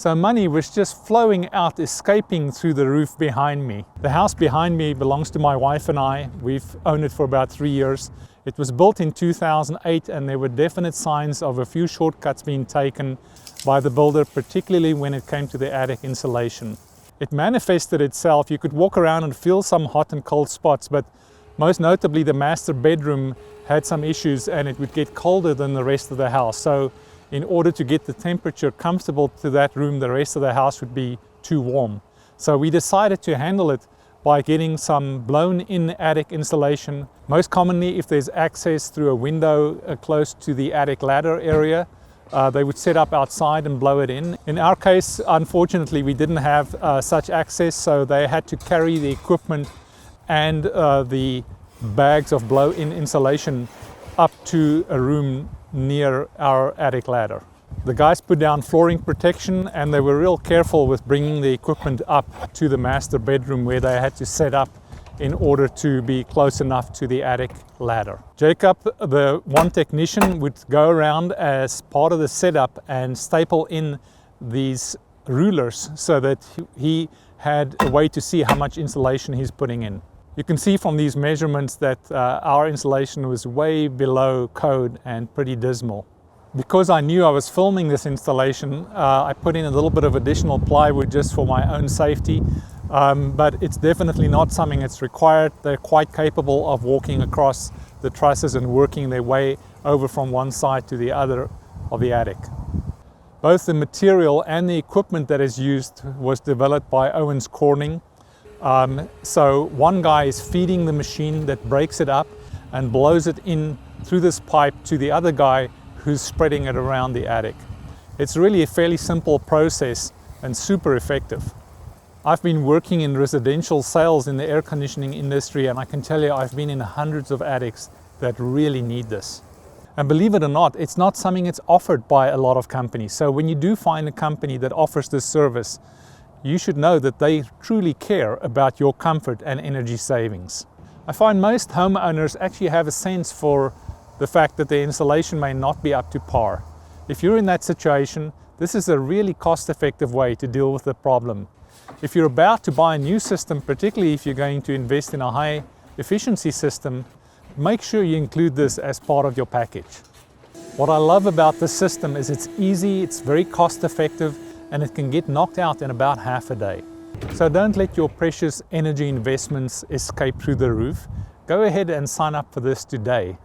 So money was just flowing out, escaping through the roof behind me. The house behind me belongs to my wife and I. We've owned it for about 3 years. It was built in 2008, and there were definite signs of a few shortcuts being taken by the builder, particularly when it came to the attic insulation. It manifested itself. You could walk around and feel some hot and cold spots, but most notably the master bedroom had some issues, and it would get colder than the rest of the house. So in order to get the temperature comfortable to that room, the rest of the house would be too warm. So we decided to handle it by getting some blown-in attic insulation. Most commonly, if there's access through a window close to the attic ladder area, they would set up outside and blow it in. In our case, unfortunately, we didn't have such access, so they had to carry the equipment and the bags of blow-in insulation up to a room near our attic ladder. The guys put down flooring protection, and they were real careful with bringing the equipment up to the master bedroom where they had to set up in order to be close enough to the attic ladder. Jacob, the one technician, would go around as part of the setup and staple in these rulers so that he had a way to see how much insulation he's putting in. You can see from these measurements that our insulation was way below code and pretty dismal. Because I knew I was filming this installation, I put in a little bit of additional plywood just for my own safety, but it's definitely not something that's required. They're quite capable of walking across the trusses and working their way over from one side to the other of the attic. Both the material and the equipment that is used was developed by Owens Corning. So one guy is feeding the machine that breaks it up and blows it in through this pipe to the other guy who's spreading it around the attic. It's really a fairly simple process and super effective. I've been working in residential sales in the air conditioning industry, and I can tell you I've been in hundreds of attics that really need this. And believe it or not, it's not something that's offered by a lot of companies. So when you do find a company that offers this service, you should know that they truly care about your comfort and energy savings. I find most homeowners actually have a sense for the fact that the insulation may not be up to par. If you're in that situation, this is a really cost-effective way to deal with the problem. If you're about to buy a new system, particularly if you're going to invest in a high-efficiency system, make sure you include this as part of your package. What I love about this system is it's easy, it's very cost-effective, and it can get knocked out in about half a day. So don't let your precious energy investments escape through the roof. Go ahead and sign up for this today.